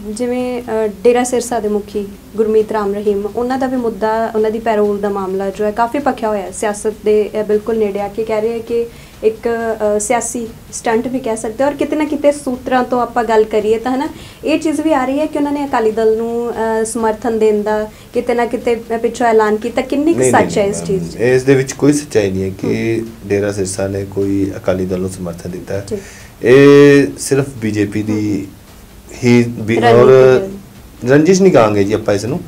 ਜਿਵੇਂ ਡੇਰਾ ਸਿਰਸਾ ਦੇ ਮੁਖੀ ਗੁਰਮੀਤ ਰਾਮ ਰਹੀਮ, ਉਹਨਾਂ ਦਾ ਵੀ ਮੁੱਦਾ, ਉਹਨਾਂ ਦੀ ਪੈਰੋਲ ਦਾ ਮਾਮਲਾ ਜੋ ਹੈ ਕਾਫੀ ਭਖਿਆ ਹੋਇਆ, ਸਿਆਸਤ ਦੇ ਬਿਲਕੁਲ ਨੇੜੇ ਆ ਕੇ ਕਹਿ ਰਹੇ ਕਿ ਇੱਕ ਸਿਆਸੀ ਸਟੰਟ ਵੀ ਕਹਿ ਸਕਦੇ ਔਰ ਕਿਤੇ ਨਾ ਕਿਤੇ ਸੂਤਰਾਂ ਤੋਂ ਆਪਾਂ ਗੱਲ ਕਰੀਏ ਤਾਂ ਹਨਾ ਇਹ ਚੀਜ਼ ਵੀ ਆ ਰਹੀ ਹੈ ਕਿ ਉਹਨਾਂ ਨੇ ਅਕਾਲੀ ਦਲ ਨੂੰ ਸਮਰਥਨ ਦੇਣ ਦਾ ਕਿਤੇ ਨਾ ਕਿਤੇ ਪਿੱਛੋਂ ਐਲਾਨ ਕੀਤਾ। ਕਿੰਨੀ ਕੁ ਸੱਚ ਹੈ ਇਸ ਚੀਜ਼ 'ਚ? ਇਸ ਦੇ ਵਿੱਚ ਕੋਈ ਸੱਚਾਈ ਨਹੀਂ ਹੈ ਕਿ ਡੇਰਾ ਸਿਰਸਾ ਨੇ ਕੋਈ ਅਕਾਲੀ ਦਲ ਨੂੰ ਸਮਰਥਨ ਦਿੱਤਾ ਹੈ। ਇਹ ਸਿਰਫ ਬੀਜੇਪੀ ਦੀ ਹੀ ਔਰ ਰੰਜਿਸ਼ ਨਹੀਂ ਕਹਾਂਗੇ ਜੀ ਆਪਾਂ ਇਸ ਨੂੰ,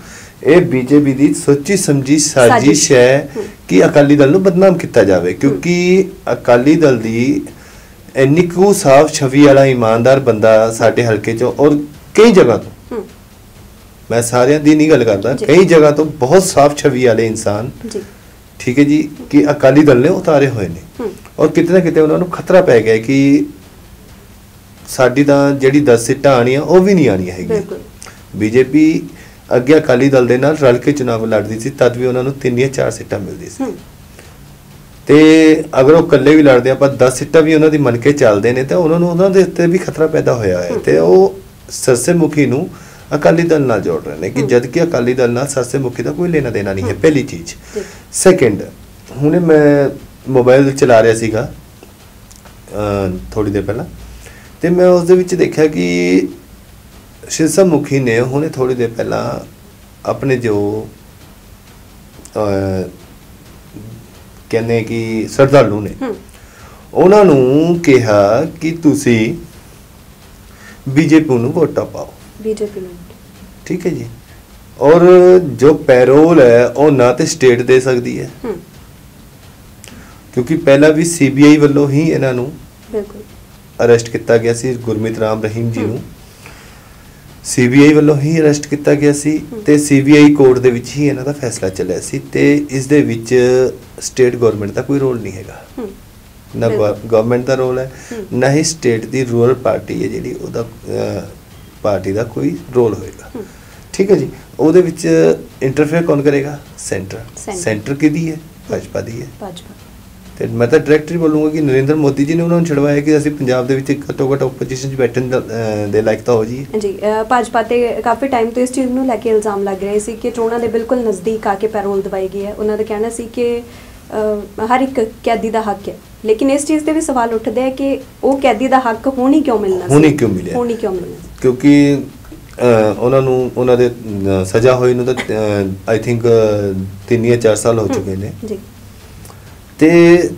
ਇਹ ਬੀਜੇਪੀ ਦੀ ਸੋਚੀ ਸਮਝੀ ਸਾਜ਼ਿਸ਼ ਹੈ ਕਿ ਅਕਾਲੀ ਦਲ ਨੂੰ ਬਦਨਾਮ ਕੀਤਾ ਜਾਵੇ, ਕਿਉਂਕਿ ਅਕਾਲੀ ਦਲ ਦੀ ਇੰਨੀ ਕੁ ਸਾਫ਼ ਛਵੀ ਵਾਲਾ ਇਮਾਨਦਾਰ ਬੰਦਾ ਸਾਡੇ ਹਲਕੇ 'ਚੋਂ ਔਰ ਕਈ ਜਗ੍ਹਾ ਤੋਂ, ਮੈਂ ਸਾਰਿਆਂ ਦੀ ਨਹੀਂ ਗੱਲ ਕਰਦਾ, ਕਈ ਜਗ੍ਹਾ ਤੋਂ ਬਹੁਤ ਸਾਫ਼ ਛਵੀ ਵਾਲੇ ਇਨਸਾਨ, ਠੀਕ ਹੈ ਜੀ, ਕਿ ਅਕਾਲੀ ਦਲ ਨੇ ਉਤਾਰੇ ਹੋਏ ਨੇ ਔਰ ਕਿਤੇ ਨਾ ਕਿਤੇ ਉਹਨਾਂ ਨੂੰ ਖਤਰਾ ਪੈ ਗਿਆ ਕਿ ਸਾਡੀ ਤਾਂ ਜਿਹੜੀ 10 ਸੀਟਾਂ ਆਣੀਆਂ ਉਹ ਵੀ ਨਹੀਂ ਆਣੀਆਂ ਹੈਗੀਆਂ। ਬੀਜੇਪੀ ਅੱਗੇ ਅਕਾਲੀ ਦਲ ਦੇ ਨਾਲ ਰਲ ਕੇ ਚੁਣਾਵ ਲੜਦੀ ਸੀ, ਤਦ ਵੀ ਉਹਨਾਂ ਨੂੰ 3 ਜਾਂ 4 ਸੀਟਾਂ ਮਿਲਦੀ ਸੀ, ਤੇ ਅਗਰ ਉਹ ਇਕੱਲੇ ਵੀ ਲੜਦੇ ਆਪਾਂ 10 ਸੀਟਾਂ ਵੀ ਉਹਨਾਂ ਦੀ ਮੰਨ ਕੇ ਚੱਲਦੇ ਨੇ ਤਾਂ ਉਹਨਾਂ ਨੂੰ ਉਹਨਾਂ ਦੇ ਉੱਤੇ ਵੀ ਖਤਰਾ ਪੈਦਾ ਹੋਇਆ ਹੈ ਤੇ ਉਹ ਸਰਸੇ ਮੁਖੀ ਨੂੰ ਅਕਾਲੀ ਦਲ ਨਾਲ ਜੋੜ ਰਹੇ ਨੇ ਕਿ ਜਦ ਕਿ ਅਕਾਲੀ ਦਲ ਨਾਲ ਸਰਸੇ ਮੁਖੀ ਦਾ ਕੋਈ ਲੈਣਾ ਦੇਣਾ ਨਹੀਂ ਹੈ, ਪਹਿਲੀ ਚੀਜ਼। ਸੈਕਿੰਡ, ਹੁਣੇ ਮੈਂ ਮੋਬਾਈਲ ਚਲਾ ਰਿਹਾ ਸੀਗਾ ਥੋੜੀ ਦੇਰ ਪਹਿਲਾਂ ਤੇ ਮੈਂ ਉਸ ਦੇ ਵਿੱਚ ਦੇਖਿਆ ਕਿ ਸਿਰਸਾ ਮੁਖੀ ਨੇ ਹੁਣੇ ਥੋੜੀ ਦੇਰ ਪਹਿਲਾਂ ਆਪਣੇ ਜੋ ਕਹਿੰਦੇ ਕਿ ਸ਼ਰਧਾਲੂ ਨੇ ਉਹਨਾਂ ਨੂੰ ਕਿਹਾ ਕਿ ਤੁਸੀਂ ਬੀਜੇਪੀ ਨੂੰ ਵੋਟਾਂ ਪਾਓ, ਬੀਜੇਪੀ ਨੂੰ, ਠੀਕ ਹੈ ਜੀ। ਔਰ ਜੋ ਪੈਰੋਲ ਹੈ ਉਹ ਨਾ ਤੇ ਸਟੇਟ ਦੇ ਸਕਦੀ ਹੈ ਕਿਉਂਕਿ ਪਹਿਲਾਂ ਵੀ ਸੀਬੀਆਈ ਵੱਲੋਂ ਹੀ ਇਹਨਾਂ ਨੂੰ ਬਿਲਕੁਲ ਅਰੈਸਟ ਕੀਤਾ ਗਿਆ ਸੀ, ਗੁਰਮੀਤ ਰਾਮ ਰਹੀਮ ਜੀ ਨੂੰ ਸੀਬੀਆਈ ਵੱਲੋਂ ਹੀ ਅਰੈਸਟ ਕੀਤਾ ਗਿਆ ਸੀ ਤੇ ਸੀਬੀਆਈ ਕੋਰਟ ਦੇ ਵਿੱਚ ਹੀ ਇਹਨਾਂ ਦਾ ਫੈਸਲਾ ਚੱਲਿਆ ਸੀ ਤੇ ਇਸ ਦੇ ਵਿੱਚ ਸਟੇਟ ਗਵਰਨਮੈਂਟ ਦਾ ਕੋਈ ਰੋਲ ਨਹੀਂ ਹੈਗਾ, ਨਾ ਗਵਰਨਮੈਂਟ ਦਾ ਰੋਲ ਹੈ ਨਾ ਹੀ ਸਟੇਟ ਦੀ ਰੂਰਲ ਪਾਰਟੀ ਹੈ ਜਿਹੜੀ ਉਹਦਾ ਪਾਰਟੀ ਦਾ ਕੋਈ ਰੋਲ ਹੋਏਗਾ, ਠੀਕ ਹੈ ਜੀ। ਉਹਦੇ ਵਿੱਚ ਇੰਟਰਫੇਅਰ ਕੌਣ ਕਰੇਗਾ? ਸੈਂਟਰ ਕਿਹਦੀ ਹੈ? ਭਾਜਪਾ ਦੀ ਹੈ। ਤੇ ਮੈਂ ਤਾਂ ਡਾਇਰੈਕਟਲੀ ਬੋਲੂੰਗਾ ਕਿ ਨਰਿੰਦਰ ਮੋਦੀ ਜੀ ਨੇ ਉਹਨਾਂ ਨੂੰ ਛਡਵਾਇਆ ਕਿ ਅਸੀਂ ਪੰਜਾਬ ਦੇ ਵਿੱਚ ਘੱਟੋ ਘੱਟ ਆਪੋਜੀਸ਼ਨ 'ਚ ਬੈਠਣ ਦੇ ਲਾਇਕ ਤਾਂ ਹੋ ਜੀ। ਜੀ ਭਾਜਪਾ ਤੇ ਕਾਫੀ ਟਾਈਮ ਤੋਂ ਇਸ ਚੀਜ਼ ਨੂੰ ਲੈ ਕੇ ਇਲਜ਼ਾਮ ਲੱਗ ਰਹੇ ਸੀ ਕਿ ਚੋਣਾਂ ਦੇ ਬਿਲਕੁਲ ਨਜ਼ਦੀਕ ਆ ਕੇ ਪੈਰੋਲ ਦਵਾਈ ਗਈ ਹੈ। ਉਹਨਾਂ ਦਾ ਕਹਿਣਾ ਸੀ ਕਿ ਹਰ ਇੱਕ ਕੈਦੀ ਦਾ ਹੱਕ ਹੈ, ਲੇਕਿਨ ਇਸ ਚੀਜ਼ ਤੇ ਵੀ ਸਵਾਲ ਉੱਠਦੇ ਆ ਕਿ ਉਹ ਕੈਦੀ ਦਾ ਹੱਕ ਹੁਣ ਹੀ ਕਿਉਂ ਮਿਲਣਾ ਸੀ? ਹੁਣ ਹੀ ਕਿਉਂ ਮਿਲਣਾ? ਕਿਉਂਕਿ ਉਹਨਾਂ ਨੂੰ ਉਹਨਾਂ ਦੇ ਸਜ਼ਾ ਹੋਈ ਨੂੰ ਤਾਂ ਆਈ ਥਿੰਕ 3 ਜਾਂ 4 ਸਾਲ ਹੋ ਚੁੱਕੇ ਨੇ ਜੀ, ਤੇ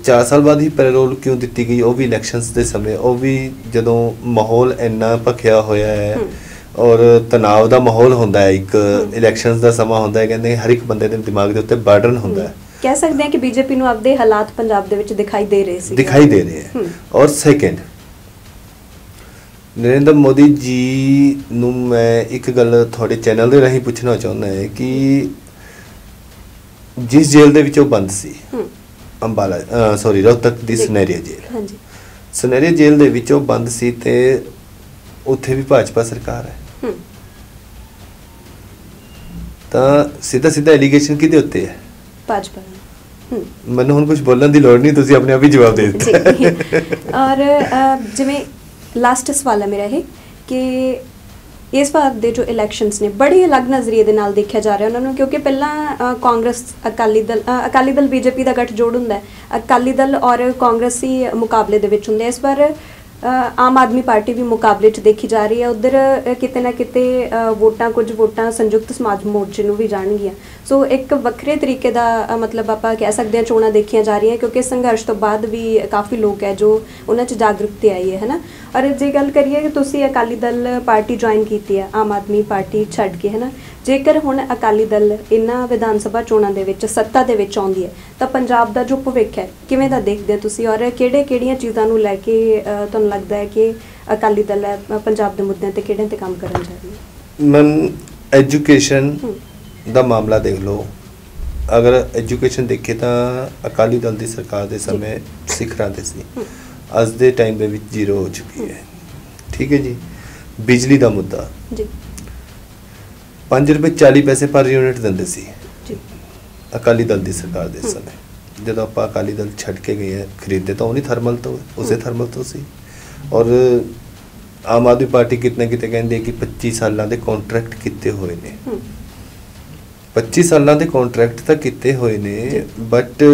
4 ਸਾਲ ਬਾਅਦ ਹੀ ਪੈਰੋਲ ਕਿਉਂ ਦਿੱਤੀ ਗਈ? ਉਹ ਵੀ ਇਲੈਕਸ਼ਨਸ ਦੇ ਸਮੇਂ, ਉਹ ਵੀ ਜਦੋਂ ਮਾਹੌਲ ਇੰਨਾ ਭਖਿਆ ਹੋਇਆ ਹੈ ਔਰ ਤਣਾਅ ਦਾ ਮਾਹੌਲ ਹੁੰਦਾ ਹੈ, ਇੱਕ ਇਲੈਕਸ਼ਨਸ ਦਾ ਸਮਾਂ ਹੁੰਦਾ ਹੈ, ਕਹਿੰਦੇ ਹਰ ਇੱਕ ਬੰਦੇ ਦੇ ਦਿਮਾਗ ਦੇ ਉੱਤੇ ਬਰਡਨ ਹੁੰਦਾ ਹੈ। ਕਹਿ ਸਕਦੇ ਹਾਂ ਕਿ ਬੀਜੇਪੀ ਨੂੰ ਆਪਦੇ ਹਾਲਾਤ ਪੰਜਾਬ ਦੇ ਵਿੱਚ ਦਿਖਾਈ ਦੇ ਰਹੇ ਹੈ। ਔਰ ਸੈਕਿੰਡ, ਨਰਿੰਦਰ ਮੋਦੀ ਜੀ ਨੂੰ ਮੈਂ ਇੱਕ ਗੱਲ ਤੁਹਾਡੇ ਚੈਨਲ ਦੇ ਰਾਹੀਂ ਪੁੱਛਣਾ ਚਾਹੁੰਦਾ ਹੈ ਕਿ ਜਿਸ ਜੇਲ੍ਹ ਦੇ ਵਿੱਚ ਉਹ ਬੰਦ ਸੀ, ਅੰਬਾਲਾ ਰੋਹਤਕ ਦੀ ਸੁਨਹਿਰੀ ਜੇਲ੍ਹ, ਹਾਂਜੀ, ਸੁਨਹਿਰੀ ਜੇਲ੍ਹ ਦੇ ਵਿੱਚ ਉਹ ਬੰਦ ਸੀ ਤੇ ਉੱਥੇ ਵੀ ਭਾਜਪਾ ਸਰਕਾਰ ਹੈ, ਤਾਂ ਸਿੱਧਾ ਐਲੀਗੇਸ਼ਨ ਕਿਹਦੇ ਉੱਤੇ ਹੈ? ਭਾਜਪਾ। ਮੈਨੂੰ ਹੁਣ ਕੁਝ ਬੋਲਣ ਦੀ ਲੋੜ ਨਹੀਂ, ਤੁਸੀਂ ਆਪਣੇ ਆਪ ਹੀ ਜਵਾਬ ਦੇ ਦਿੱਤਾ। ਔਰ ਜਿਵੇਂ ਲਾਸਟ ਸਵਾਲ ਹੈ ਮੇਰਾ ਇਹ ਕਿ ਇਸ ਵਾਰ ਦੇ ਜੋ ਇਲੈਕਸ਼ਨਸ ਨੇ ਬੜੇ ਅਲੱਗ ਨਜ਼ਰੀਏ ਦੇ ਨਾਲ ਦੇਖਿਆ ਜਾ ਰਿਹਾ ਉਹਨਾਂ ਨੂੰ, ਕਿਉਂਕਿ ਪਹਿਲਾਂ ਕਾਂਗਰਸ ਅਕਾਲੀ ਦਲ ਬੀਜੇਪੀ ਦਾ ਗੱਠਜੋੜ ਹੁੰਦਾ ਹੈ, ਅਕਾਲੀ ਦਲ ਔਰ ਕਾਂਗਰਸੀ ਮੁਕਾਬਲੇ ਦੇ ਵਿੱਚ ਹੁੰਦੇ। ਇਸ ਵਾਰ ਆਮ ਆਦਮੀ ਪਾਰਟੀ ਵੀ ਮੁਕਾਬਲੇ 'ਚ ਦੇਖੀ ਜਾ ਰਹੀ ਹੈ। ਉਧਰ ਕਿਤੇ ਨਾ ਕਿਤੇ ਕੁਝ ਵੋਟਾਂ ਸੰਯੁਕਤ ਸਮਾਜ ਮੋਰਚੇ ਨੂੰ ਵੀ ਜਾਣਗੀਆਂ। ਸੋ ਇੱਕ ਵੱਖਰੇ ਤਰੀਕੇ ਦਾ ਮਤਲਬ ਆਪਾਂ ਕਹਿ ਸਕਦੇ ਹਾਂ ਚੋਣਾਂ ਦੇਖੀਆਂ ਜਾ ਰਹੀਆਂ, ਕਿਉਂਕਿ ਸੰਘਰਸ਼ ਤੋਂ ਬਾਅਦ ਵੀ ਕਾਫੀ ਲੋਕ ਹੈ ਜੋ ਉਹਨਾਂ 'ਚ ਜਾਗਰੂਕਤੀ ਆਈ ਹੈ ਨਾ। ਔਰ ਜੇ ਗੱਲ ਕਰੀਏ ਕਿ ਤੁਸੀਂ ਅਕਾਲੀ ਦਲ ਪਾਰਟੀ ਜੁਆਇਨ ਕੀਤੀ ਹੈ ਆਮ ਆਦਮੀ ਪਾਰਟੀ ਛੱਡ ਕੇ, ਹੈ ਨਾ, ਜੇਕਰ ਹੁਣ ਅਕਾਲੀ ਦਲ ਇਹਨਾਂ ਵਿਧਾਨ ਸਭਾ ਚੋਣਾਂ ਦੇ ਵਿੱਚ ਸੱਤਾ ਦੇ ਵਿੱਚ ਆਉਂਦੀ ਹੈ ਤਾਂ ਪੰਜਾਬ ਦਾ ਜੋ ਭਵਿੱਖ ਹੈ ਕਿਵੇਂ ਦਾ ਦੇਖਦੇ ਹੋ ਤੁਸੀਂ, ਔਰ ਕਿਹੜੀਆਂ ਚੀਜ਼ਾਂ ਨੂੰ ਲੈ ਕੇ ਤੁਹਾਨੂੰ ਲੱਗਦਾ ਹੈ ਕਿ ਅਕਾਲੀ ਦਲ ਹੈ ਪੰਜਾਬ ਦੇ ਮੁੱਦਿਆਂ ਤੇ ਕਿਹੜੇ ਤੇ ਕੰਮ ਕਰਨ ਜਾ ਰਹੀ ਹੈ? ਮੈਮ ਐਜੂਕੇਸ਼ਨ ਦਾ ਮਾਮਲਾ ਦੇਖ ਲਓ, ਅਗਰ ਐਜੂਕੇਸ਼ਨ ਦੇਖੇ ਤਾਂ ਅਕਾਲੀ ਦਲ ਦੀ ਸਰਕਾਰ ਦੇ ਸਮੇਂ ਸਿਖਰਾਂ ਤੇ ਸੀ, ਅੱਜ ਦੇ ਟਾਈਮ ਦੇ ਵਿੱਚ ਜ਼ੀਰੋ ਹੋ ਚੁੱਕੀ ਹੈ। ਠੀਕ ਹੈ ਜੀ। ਬਿਜਲੀ ਦਾ ਮੁੱਦਾ ਜੀ, 5 ਰੁਪਏ 40 ਪੈਸੇ ਪਰ ਯੂਨਿਟ ਦਿੰਦੇ ਸੀ ਜੀ ਅਕਾਲੀ ਦਲ ਦੀ ਸਰਕਾਰ ਦੇ ਸਮੇਂ। ਜਦੋਂ ਆਪਾਂ ਅਕਾਲੀ ਦਲ ਛੱਡ ਕੇ ਗਏ ਆ, ਖਰੀਦੇ ਤਾਂ ਉਹ ਨਹੀਂ ਥਰਮਲ ਤੋਂ, ਉਸੇ ਥਰਮਲ ਤੋਂ ਸੀ। ਔਰ ਆਮ ਆਦਮੀ ਪਾਰਟੀ ਕਿਤੇ ਨਾ ਕਿਤੇ ਕਹਿੰਦੇ ਕਿ 25 ਸਾਲਾਂ ਦੇ ਕੰਟਰੈਕਟ ਕੀਤੇ ਹੋਏ ਨੇ। 25 ਸਾਲਾਂ ਦੇ ਕੰਟਰੈਕਟ ਤਾਂ ਕੀਤੇ ਹੋਏ ਨੇ, ਬਟ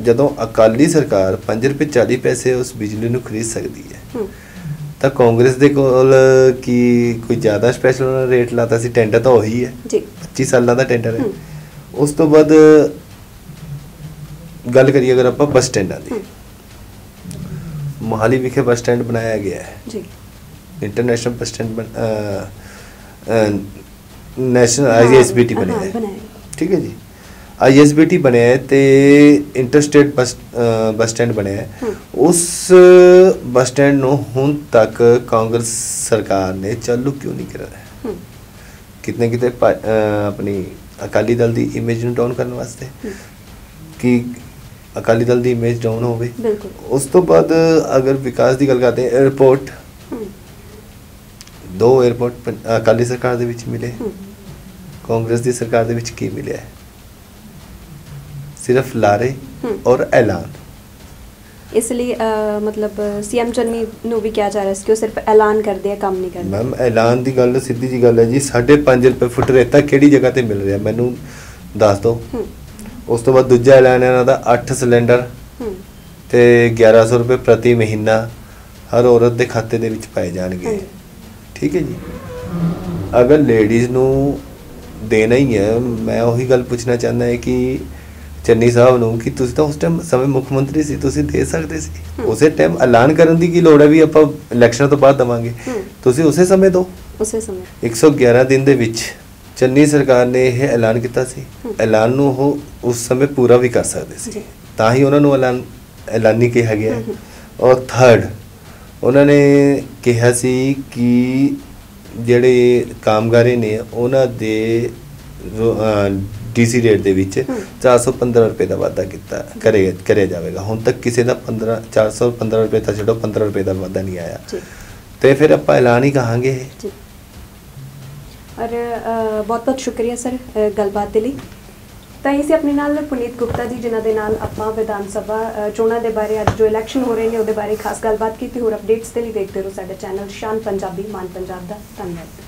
ਜਦੋਂ ਅਕਾਲੀ ਸਰਕਾਰ 5 ਰੁਪਏ 40 ਪੈਸੇ ਉਸ ਬਿਜਲੀ ਨੂੰ ਖਰੀਦ ਸਕਦੀ ਹੈ ਤਾਂ ਕਾਂਗਰਸ ਦੇ ਕੋਲ ਕੀ ਕੋਈ ਜ਼ਿਆਦਾ ਸਪੈਸ਼ਲ ਰੇਟ ਲਾਤਾ ਸੀ? ਟੈਂਡਰ ਤਾਂ ਉਹੀ ਹੈ ਜੀ, 25 ਸਾਲਾਂ ਦਾ ਟੈਂਡਰ ਹੈ। ਉਸ ਤੋਂ ਬਾਅਦ ਗੱਲ ਕਰੀਏ ਅਗਰ ਆਪਾਂ ਬੱਸ ਸਟੈਂਡਾਂ ਦੀ, ਮੋਹਾਲੀ ਵਿਖੇ ਬੱਸ ਸਟੈਂਡ ਬਣਾਇਆ ਗਿਆ ਹੈ ਜੀ, international bus stand national ISBT ਬਣਿਆ ਹੈ। ਠੀਕ ਹੈ ਜੀ, ISBT ਬਣਿਆ ਹੈ ਤੇ ਇੰਟਰਸਟੇਟ ਬੱਸ ਸਟੈਂਡ ਬਣਿਆ ਹੈ। ਉਸ ਬੱਸ ਸਟੈਂਡ ਨੂੰ ਹੁਣ ਤੱਕ ਕਾਂਗਰਸ ਸਰਕਾਰ ਨੇ ਚਾਲੂ ਕਿਉਂ ਨਹੀਂ ਕਰਾਇਆ? ਕਿਤਨੇ ਕਿਤੇ ਆਪਣੀ ਅਕਾਲੀ ਦਲ ਦੀ ਇਮੇਜ ਨੂੰ ਡਾਊਨ ਕਰਨ ਵਾਸਤੇ ਕਿ ਅਕਾਲੀ ਦਲ ਦੀ ਇਮੇਜ ਡਾਊਨ ਹੋਵੇ। ਉਸ ਤੋਂ ਬਾਅਦ ਅਗਰ ਵਿਕਾਸ ਦੀ ਗੱਲ ਕਰਦੇ ਹਾਂ, 에ਅਰਪੋਰਟ, 2 에ਅਰਪੋਰਟ ਅਕਾਲੀ ਸਰਕਾਰ ਦੇ ਵਿੱਚ ਮਿਲੇ, ਕਾਂਗਰਸ ਦੀ ਸਰਕਾਰ ਦੇ ਵਿੱਚ ਕੀ ਮਿਲਿਆ? ਸਿਰਫ ਲਾਰੇ ਔਰ ਐਲਾਨ। ਇਸ ਲਈ ਮਤਲਬ CM ਚੰਨੀ ਨੂੰ ਵੀ ਕਿਹਾ ਜਾ ਰਿਹਾ ਸੀ ਕਿ ਉਹ ਸਿਰਫ ਐਲਾਨ ਕਰਦੇ ਆ, ਕੰਮ ਨਹੀਂ ਕਰਦੇ। ਮੈਮ ਐਲਾਨ ਦੀ ਗੱਲ ਸਿੱਧੀ ਜੀ ਗੱਲ ਹੈ ਜੀ, 5.5 ਰੁਪਏ ਫੁੱਟ ਰੇਤਾ ਕਿਹੜੀ ਜਗ੍ਹਾ ਤੇ ਮਿਲ ਰਿਹਾ ਮੈਨੂੰ ਦੱਸ ਦਿਓ। ਉਸ ਤੋਂ ਬਾਅਦ ਦੂਜਾ ਐਲਾਨ ਇਹਨਾਂ ਦਾ 8 ਸਿਲੰਡਰ ਤੇ 1100 ਰੁਪਏ ਪ੍ਰਤੀ ਮਹੀਨਾ ਹਰ ਔਰਤ ਦੇ ਖਾਤੇ ਦੇ ਵਿੱਚ ਪਾਏ ਜਾਣਗੇ। ਠੀਕ ਹੈ ਜੀ। ਅਗਰ ਲੇਡੀਜ਼ ਨੂੰ ਦੇਣਾ ਹੀ ਹੈ, ਮੈਂ ਉਹੀ ਗੱਲ ਪੁੱਛਣਾ ਚਾਹੁੰਦਾ ਹੈ ਕਿ ਚੰਨੀ ਸਾਹਿਬ ਨੂੰ ਕਿ ਤੁਸੀਂ ਤਾਂ ਉਸ ਟਾਈਮ ਸਮੇਂ ਮੁੱਖ ਮੰਤਰੀ ਸੀ, ਤੁਸੀਂ ਦੇ ਸਕਦੇ ਸੀ। ਉਸੇ ਟਾਈਮ ਐਲਾਨ ਕਰਨ ਦੀ ਕੀ ਲੋੜ ਹੈ ਵੀ ਆਪਾਂ ਇਲੈਕਸ਼ਨ ਤੋਂ ਬਾਅਦ ਦੇਵਾਂਗੇ? ਤੁਸੀਂ ਉਸੇ ਸਮੇਂ ਦਿਓ। ਉਸੇ ਸਮੇਂ 111 ਦਿਨ ਦੇ ਵਿੱਚ ਚੰਨੀ ਸਰਕਾਰ ਨੇ ਇਹ ਐਲਾਨ ਕੀਤਾ ਸੀ। ਐਲਾਨ ਨੂੰ ਉਹ ਉਸ ਸਮੇਂ ਪੂਰਾ ਵੀ ਕਰ ਸਕਦੇ ਸੀ, ਤਾਂ ਹੀ ਉਹਨਾਂ ਨੂੰ ਐਲਾਨੀ ਕਿਹਾ ਗਿਆ। ਔਰ ਥਰਡ, ਉਹਨਾਂ ਨੇ ਕਿਹਾ ਸੀ ਕਿ ਜਿਹੜੇ ਕਾਮਗਾਰੇ ਨੇ ਉਹਨਾਂ ਦੇ DC ਰੇਟ ਦੇ ਵਿੱਚ 415 ਰੁਪਏ ਦਾ ਵਾਧਾ ਕੀਤਾ ਕਰਿਆ ਜਾਵੇਗਾ। ਹੁਣ ਤੱਕ ਕਿਸੇ ਦਾ 415 ਰੁਪਏ ਤਾਂ ਛੱਡੋ, 15 ਰੁਪਏ ਦਾ ਵਾਧਾ ਨਹੀਂ ਆਇਆ, ਤੇ ਫਿਰ ਆਪਾਂ ਐਲਾਨ ਹੀ ਕਹਾਂਗੇ। ਔਰ ਬਹੁਤ ਬਹੁਤ ਸ਼ੁਕਰੀਆ ਸਰ ਗੱਲਬਾਤ ਦੇ ਲਈ। ਤਾਂ ਇਹ ਸੀ ਆਪਣੇ ਨਾਲ ਪੁਨੀਤ ਗੁਪਤਾ ਜੀ, ਜਿਨ੍ਹਾਂ ਦੇ ਨਾਲ ਆਪਾਂ ਵਿਧਾਨ ਸਭਾ ਚੋਣਾਂ ਦੇ ਬਾਰੇ, ਅੱਜ ਜੋ ਇਲੈਕਸ਼ਨ ਹੋ ਰਹੇ ਨੇ ਉਹਦੇ ਬਾਰੇ ਖਾਸ ਗੱਲਬਾਤ ਕੀਤੀ। ਹੋਰ ਅਪਡੇਟਸ ਦੇ ਲਈ ਦੇਖਦੇ ਰਹੋ ਸਾਡਾ ਚੈਨਲ ਸ਼ਾਨ ਪੰਜਾਬੀ, ਮਾਨ ਪੰਜਾਬ ਦਾ। ਧੰਨਵਾਦ।